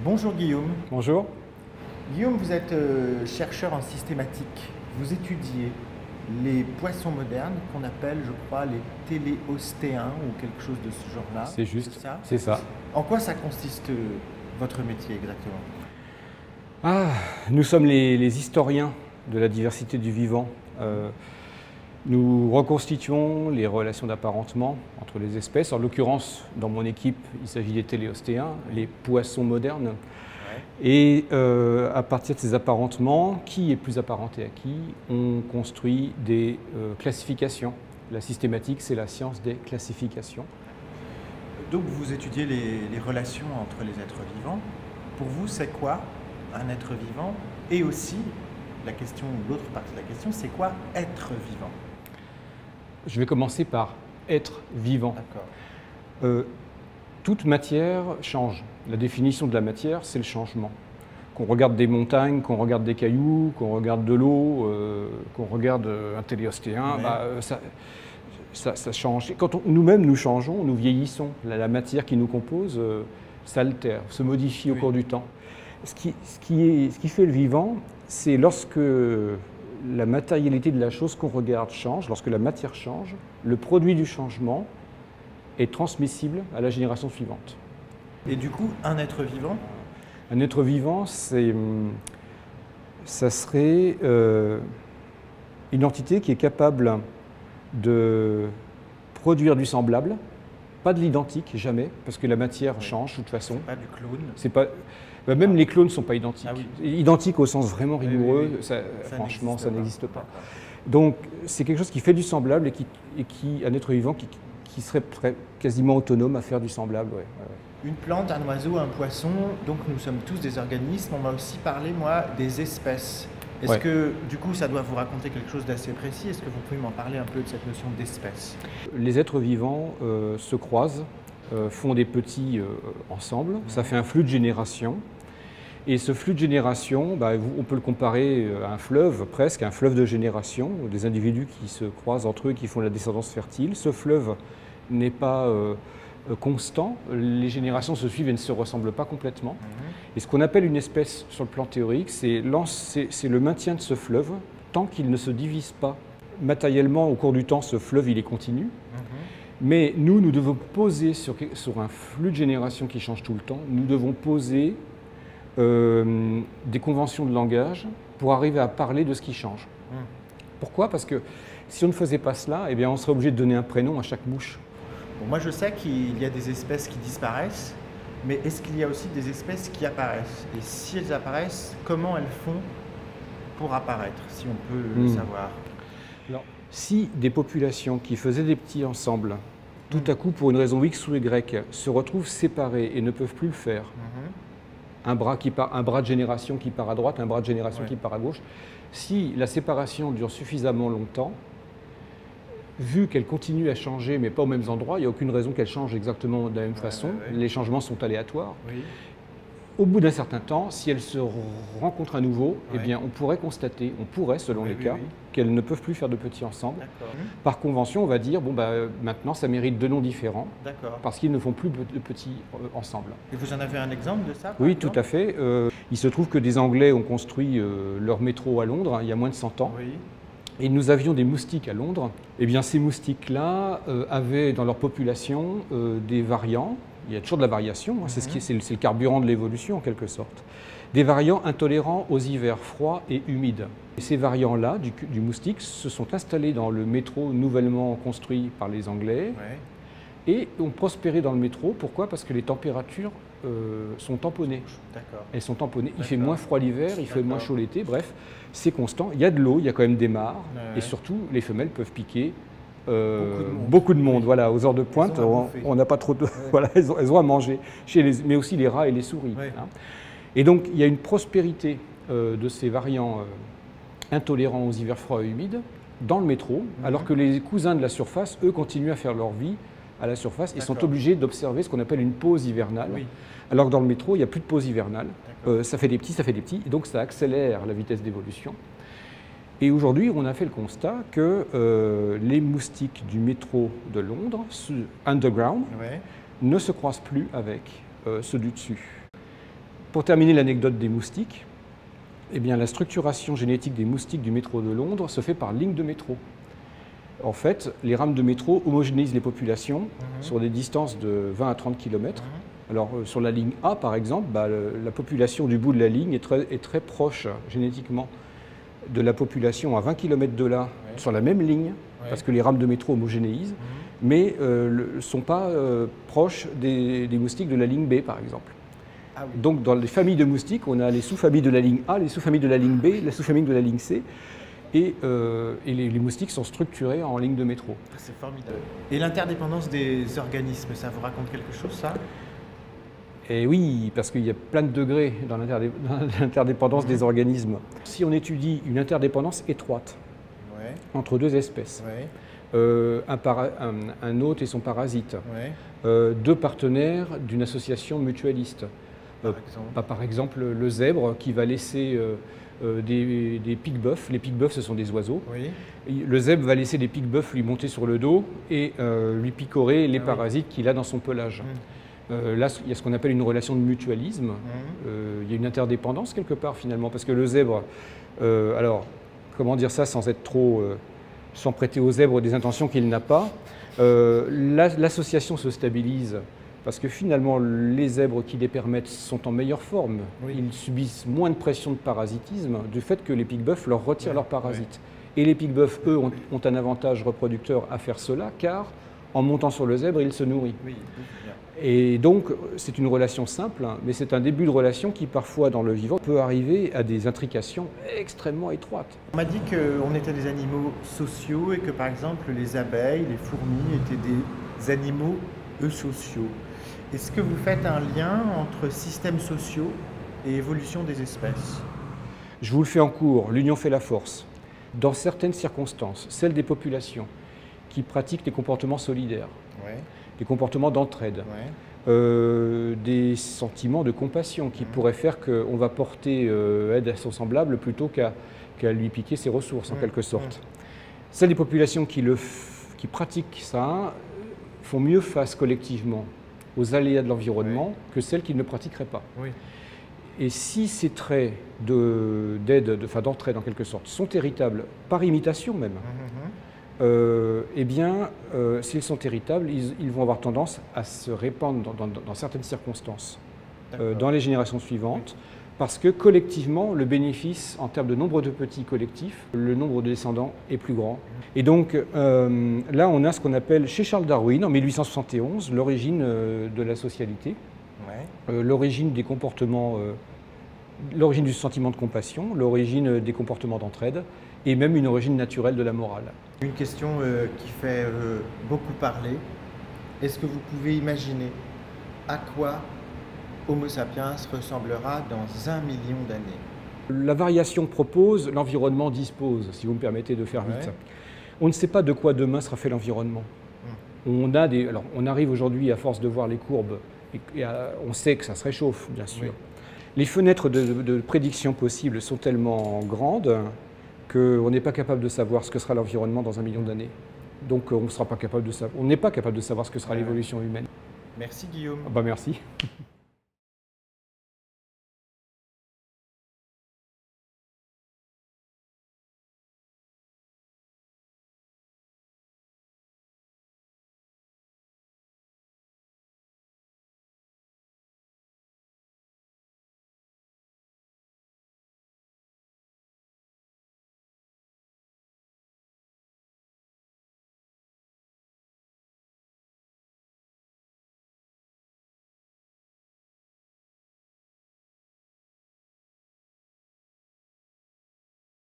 Bonjour Guillaume. Bonjour. Guillaume, vous êtes chercheur en systématique. Vous étudiez les poissons modernes qu'on appelle, je crois, les téléostéens ou quelque chose de ce genre-là. C'est juste, ça. c'est ça. En quoi ça consiste votre métier exactement? Nous sommes les historiens de la diversité du vivant. Nous reconstituons les relations d'apparentement entre les espèces. En l'occurrence, dans mon équipe, il s'agit des téléostéens, les poissons modernes. Ouais. Et à partir de ces apparentements, qui est plus apparenté à qui, on construit des classifications. La systématique, c'est la science des classifications. Donc vous étudiez les relations entre les êtres vivants. Pour vous, c'est quoi un être vivant? Et aussi, l'autre partie de la question, c'est quoi être vivant? Je vais commencer par être vivant. Toute matière change. La définition de la matière, c'est le changement. Qu'on regarde des montagnes, qu'on regarde des cailloux, qu'on regarde de l'eau, qu'on regarde un téléostéen, ouais. Ça change. Quand nous-mêmes nous changeons, nous vieillissons. La matière qui nous compose s'altère, se modifie au cours du temps. Ce qui fait le vivant, c'est lorsque la matérialité de la chose qu'on regarde change, lorsque la matière change, le produit du changement est transmissible à la génération suivante. Et du coup, un être vivant? Un être vivant, ça serait une entité qui est capable de produire du semblable, pas de l'identique, jamais, parce que la matière change de toute façon. C'est pas du clone. C'est pas, même les clones ne sont pas identiques. Ah oui. Identiques au sens vraiment rigoureux, oui. Franchement, ça n'existe pas. Donc, c'est quelque chose qui fait du semblable et qui un être vivant qui serait quasiment autonome à faire du semblable. Ouais. Une plante, un oiseau, un poisson, donc nous sommes tous des organismes. On m'a aussi parlé, moi, des espèces. Est-ce que, du coup, ça doit vous raconter quelque chose d'assez précis? Est-ce que vous pouvez m'en parler un peu de cette notion d'espèce? Les êtres vivants se croisent, font des petits ensemble. Ça fait un flux de génération. Et ce flux de génération, on peut le comparer à un fleuve, presque, un fleuve de génération, des individus qui se croisent entre eux et qui font la descendance fertile. Ce fleuve n'est pas constant, les générations se suivent et ne se ressemblent pas complètement. Et ce qu'on appelle une espèce sur le plan théorique, c'est le maintien de ce fleuve tant qu'il ne se divise pas. Matériellement, au cours du temps, ce fleuve il est continu. Mais nous devons poser sur un flux de génération qui change tout le temps, nous devons poser des conventions de langage pour arriver à parler de ce qui change. Pourquoi? Parce que si on ne faisait pas cela, eh bien, on serait obligé de donner un prénom à chaque mouche. Bon, moi, je sais qu'il y a des espèces qui disparaissent, mais est-ce qu'il y a aussi des espèces qui apparaissent? Et si elles apparaissent, comment elles font pour apparaître, si on peut le savoir? Alors, si des populations qui faisaient des petits ensemble, tout à coup, pour une raison X ou Y, se retrouvent séparées et ne peuvent plus le faire, un bras de génération qui part à droite, un bras de génération qui part à gauche, si la séparation dure suffisamment longtemps, vu qu'elle continue à changer, mais pas aux mêmes endroits, il n'y a aucune raison qu'elle change exactement de la même façon. Les changements sont aléatoires. Au bout d'un certain temps, si elles se rencontrent à nouveau, eh bien, on pourrait constater, selon les cas, qu'elles ne peuvent plus faire de petits ensemble. Par convention, on va dire, maintenant, ça mérite deux noms différents, parce qu'ils ne font plus de petits ensemble. Et vous en avez un exemple de ça? Oui, tout à fait. Il se trouve que des Anglais ont construit leur métro à Londres, il y a moins de 100 ans. Et nous avions des moustiques à Londres. Eh bien, ces moustiques-là avaient dans leur population des variants. Il y a toujours de la variation, c'est le carburant de l'évolution en quelque sorte. Des variants intolérants aux hivers froids et humides. Et ces variants-là du moustique se sont installés dans le métro nouvellement construit par les Anglais et ont prospéré dans le métro. Pourquoi? Parce que les températures sont tamponnées. Elles sont tamponnées. Il fait moins froid l'hiver, il fait moins chaud l'été, bref, c'est constant. Il y a de l'eau, il y a quand même des mares, et surtout, les femelles peuvent piquer beaucoup de monde. Voilà, aux heures de pointe, on n'a pas trop de... Voilà, elles ont à manger, mais aussi les rats et les souris. Et donc, il y a une prospérité de ces variants intolérants aux hivers froids et humides dans le métro, alors que les cousins de la surface, eux, continuent à faire leur vie à la surface et sont obligés d'observer ce qu'on appelle une pause hivernale. Alors que dans le métro, il n'y a plus de pause hivernale. Ça fait des petits, et donc ça accélère la vitesse d'évolution. Et aujourd'hui, on a fait le constat que les moustiques du métro de Londres, underground, ne se croisent plus avec ceux du dessus. Pour terminer l'anecdote des moustiques, eh bien, la structuration génétique des moustiques du métro de Londres se fait par ligne de métro. En fait, les rames de métro homogénéisent les populations sur des distances de 20 à 30 km. Alors, sur la ligne A, par exemple, la population du bout de la ligne est très proche génétiquement de la population à 20 km de là, sur la même ligne, parce que les rames de métro homogénéisent, mais ne sont pas proches des moustiques de la ligne B, par exemple. Ah oui. Donc, dans les familles de moustiques, on a les sous-familles de la ligne A, les sous-familles de la ligne B, la sous-famille de la ligne C, et les moustiques sont structurés en ligne de métro. C'est formidable. Et l'interdépendance des organismes, ça vous raconte quelque chose, ça ? Et oui, parce qu'il y a plein de degrés dans l'interdépendance des organismes. Si on étudie une interdépendance étroite entre deux espèces, un hôte et son parasite, deux partenaires d'une association mutualiste, par exemple le zèbre qui va laisser des pique-bœufs. Les pique-bœufs, ce sont des oiseaux. Le zèbre va laisser des pique-bœufs lui monter sur le dos et lui picorer les parasites qu'il a dans son pelage. Là, il y a ce qu'on appelle une relation de mutualisme. Il y a une interdépendance quelque part finalement, parce que le zèbre, alors comment dire ça sans être trop, sans prêter au zèbre des intentions qu'il n'a pas, l'association se stabilise parce que finalement les zèbres qui les permettent sont en meilleure forme. Ils subissent moins de pression de parasitisme du fait que les pique-bœufs leur retirent leurs parasites. Et les pique-bœufs, eux, ont un avantage reproducteur à faire cela, car en montant sur le zèbre, il se nourrit. Et donc, c'est une relation simple, mais c'est un début de relation qui, parfois, dans le vivant, peut arriver à des intrications extrêmement étroites. On m'a dit qu'on était des animaux sociaux et que, par exemple, les abeilles, les fourmis étaient des animaux eusociaux. Est-ce que vous faites un lien entre systèmes sociaux et évolution des espèces? Je vous le fais en cours. L'union fait la force. Dans certaines circonstances, celles des populations qui pratiquent des comportements solidaires, des comportements d'entraide, des sentiments de compassion qui pourraient faire qu'on va porter aide à son semblable plutôt qu'à lui piquer ses ressources, en quelque sorte. Celles des populations qui pratiquent ça font mieux face collectivement aux aléas de l'environnement que celles qui ne le pratiqueraient pas. Et si ces traits d'entraide en quelque sorte sont héritables, par imitation même, eh bien, s'ils sont héritables, ils vont avoir tendance à se répandre dans certaines circonstances dans les générations suivantes, parce que collectivement, le bénéfice en termes de nombre de petits collectifs, le nombre de descendants est plus grand. Et donc là, on a ce qu'on appelle chez Charles Darwin, en 1871, l'origine de la socialité, l'origine des comportements, l'origine du sentiment de compassion, l'origine des comportements d'entraide, et même une origine naturelle de la morale. Une question qui fait beaucoup parler. Est-ce que vous pouvez imaginer à quoi Homo sapiens ressemblera dans 1 million d'années? La variation propose, l'environnement dispose, si vous me permettez de faire vite. On ne sait pas de quoi demain sera fait l'environnement. Alors, on arrive aujourd'hui, à force de voir les courbes, on sait que ça se réchauffe, bien sûr. Les fenêtres de prédiction possibles sont tellement grandes qu'on n'est pas capable de savoir ce que sera l'environnement dans 1 million d'années. Donc on n'est pas capable de savoir ce que sera l'évolution humaine. Merci Guillaume. Merci.